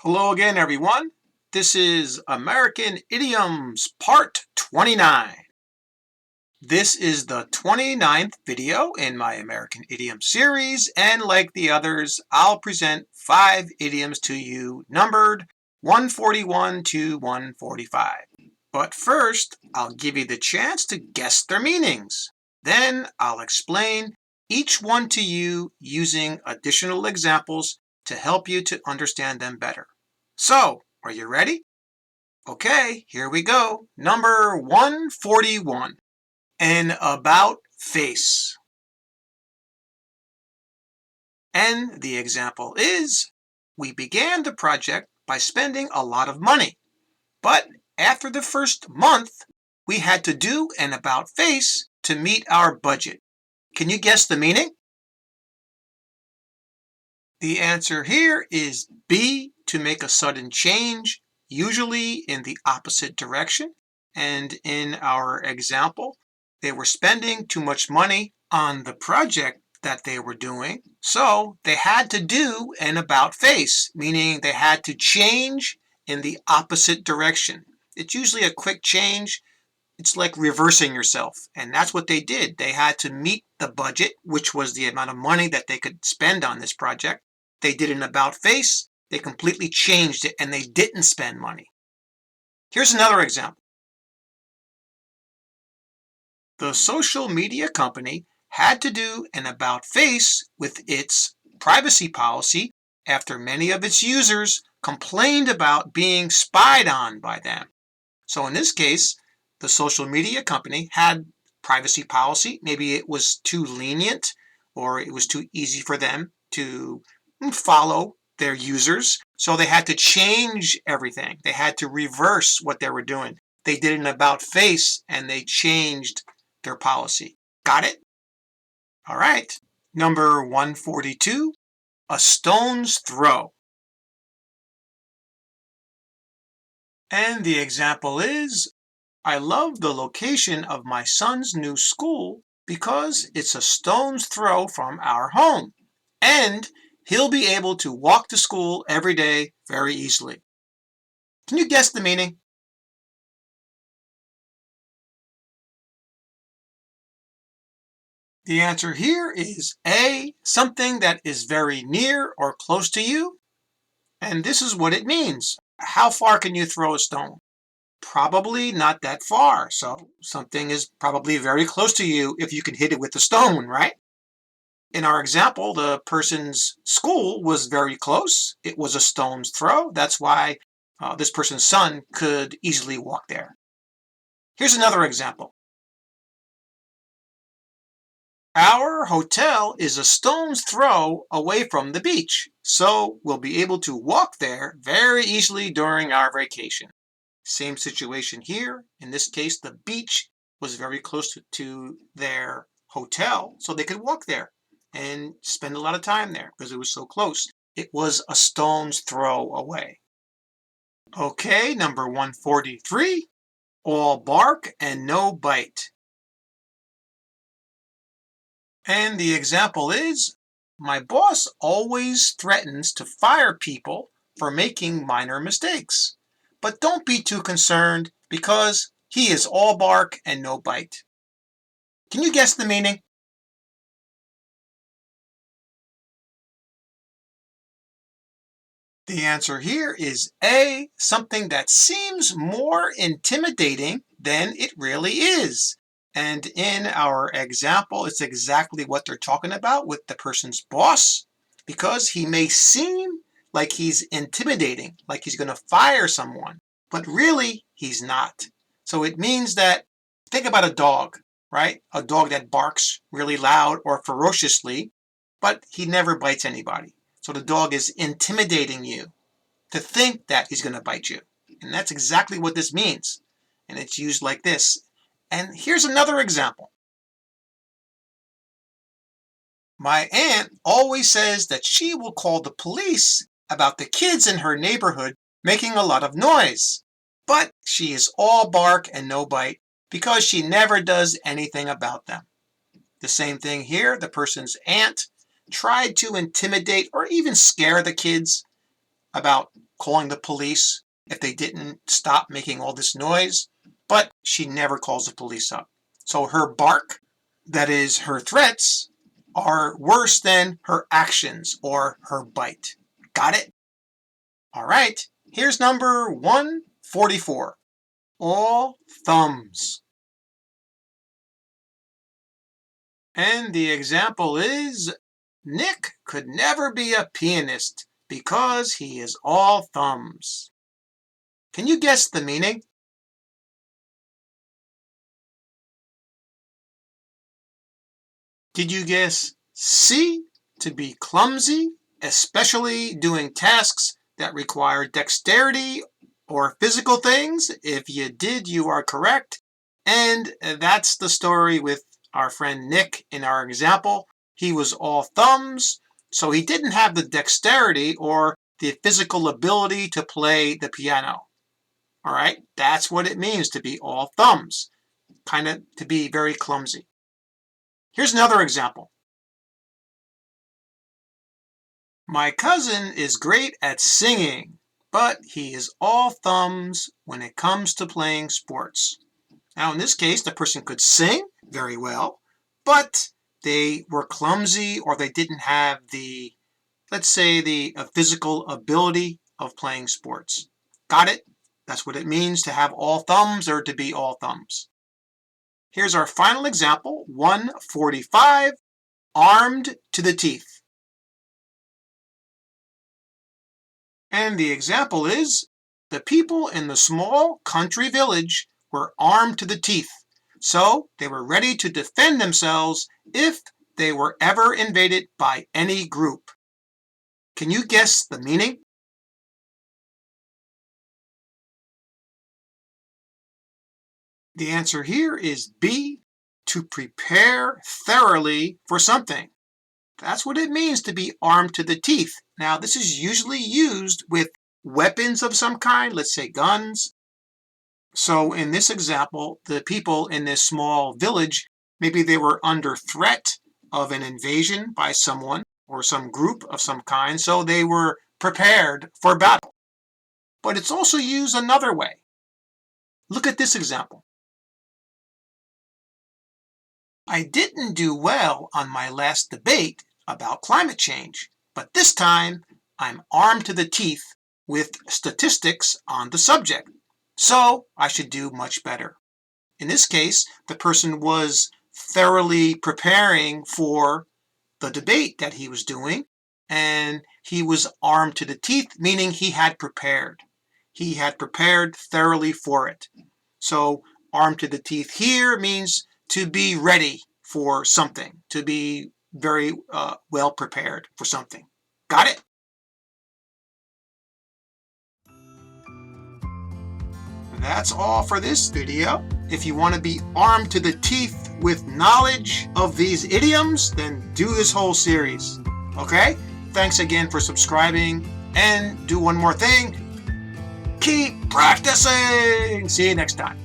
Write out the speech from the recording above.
Hello again, everyone. This is American Idioms Part 29. This is the 29th video in my American Idiom series, and like the others, I'll present 5 idioms to you numbered 141 to 145. But first, I'll give you the chance to guess their meanings. Then I'll explain each one to you using additional examples to help you to understand them better. So, are you ready? Okay, here we go. Number 141. An about face. And the example is, we began the project by spending a lot of money. But after the first month, we had to do an about face to meet our budget. Can you guess the meaning? The answer here is B, to make a sudden change, usually in the opposite direction. And in our example, they were spending too much money on the project that they were doing, so they had to do an about face, meaning they had to change in the opposite direction. It's usually a quick change. It's like reversing yourself, and that's what they did. They had to meet the budget, which was the amount of money that they could spend on this project. They did an about face, they completely changed it, and they didn't spend money. Here's another example. The social media company had to do an about face with its privacy policy after many of its users complained about being spied on by them. So in this case, the social media company had privacy policy. Maybe it was too lenient or it was too easy for them to follow their users. So they had to change everything. They had to reverse what they were doing. They did an about face and they changed their policy. Got it? All right. Number 142, a stone's throw. And the example is, I love the location of my son's new school because it's a stone's throw from our home. And he'll be able to walk to school every day very easily. Can you guess the meaning? The answer here is A, something that is very near or close to you. And this is what it means. How far can you throw a stone? Probably not that far. So something is probably very close to you if you can hit it with a stone, right? In our example, the person's school was very close. It was a stone's throw. That's why this person's son could easily walk there. Here's another example. Our hotel is a stone's throw away from the beach, so we'll be able to walk there very easily during our vacation. Same situation here. In this case, the beach was very close to their hotel, so they could walk there and spend a lot of time there because it was so close. It was a stone's throw away. Okay, number 143, all bark and no bite. And the example is, my boss always threatens to fire people for making minor mistakes. But don't be too concerned because he is all bark and no bite. Can you guess the meaning? The answer here is A, something that seems more intimidating than it really is. And in our example, it's exactly what they're talking about with the person's boss, because he may seem like he's intimidating, like he's going to fire someone, but really he's not. So it means that, think about a dog, right? A dog that barks really loud or ferociously, but he never bites anybody. So the dog is intimidating you to think that he's going to bite you. And that's exactly what this means. And it's used like this. And here's another example. My aunt always says that she will call the police about the kids in her neighborhood making a lot of noise. But she is all bark and no bite because she never does anything about them. The same thing here. The person's aunt tried to intimidate or even scare the kids about calling the police if they didn't stop making all this noise, but she never calls the police up. So her bark, that is her threats, are worse than her actions or her bite. Got it? All right, here's number 144. All thumbs. And the example is, Nick could never be a pianist because he is all thumbs. Can you guess the meaning? Did you guess C, to be clumsy, especially doing tasks that require dexterity or physical things? If you did, you are correct. And that's the story with our friend Nick in our example. He was all thumbs, so he didn't have the dexterity or the physical ability to play the piano. All right, that's what it means to be all thumbs, kind of to be very clumsy. Here's another example. My cousin is great at singing, but he is all thumbs when it comes to playing sports. Now, in this case, the person could sing very well, but they were clumsy or they didn't have the, let's say, the physical ability of playing sports. Got it? That's what it means to have all thumbs or to be all thumbs. Here's our final example, 145, armed to the teeth. And the example is, the people in the small country village were armed to the teeth, so they were ready to defend themselves if they were ever invaded by any group. Can you guess the meaning? The answer here is B, to prepare thoroughly for something. That's what it means to be armed to the teeth. Now, this is usually used with weapons of some kind, let's say guns. So in this example, the people in this small village, maybe they were under threat of an invasion by someone or some group of some kind, so they were prepared for battle. But it's also used another way. Look at this example. I didn't do well on my last debate about climate change, but this time I'm armed to the teeth with statistics on the subject, so I should do much better. In this case, the person was thoroughly preparing for the debate that he was doing, and he was armed to the teeth, meaning he had prepared. He had prepared thoroughly for it. So armed to the teeth here means to be ready for something, to be very well prepared for something. Got it? That's all for this video. If you want to be armed to the teeth with knowledge of these idioms, then do this whole series. Okay? Thanks again for subscribing, and do one more thing. Keep practicing! See you next time.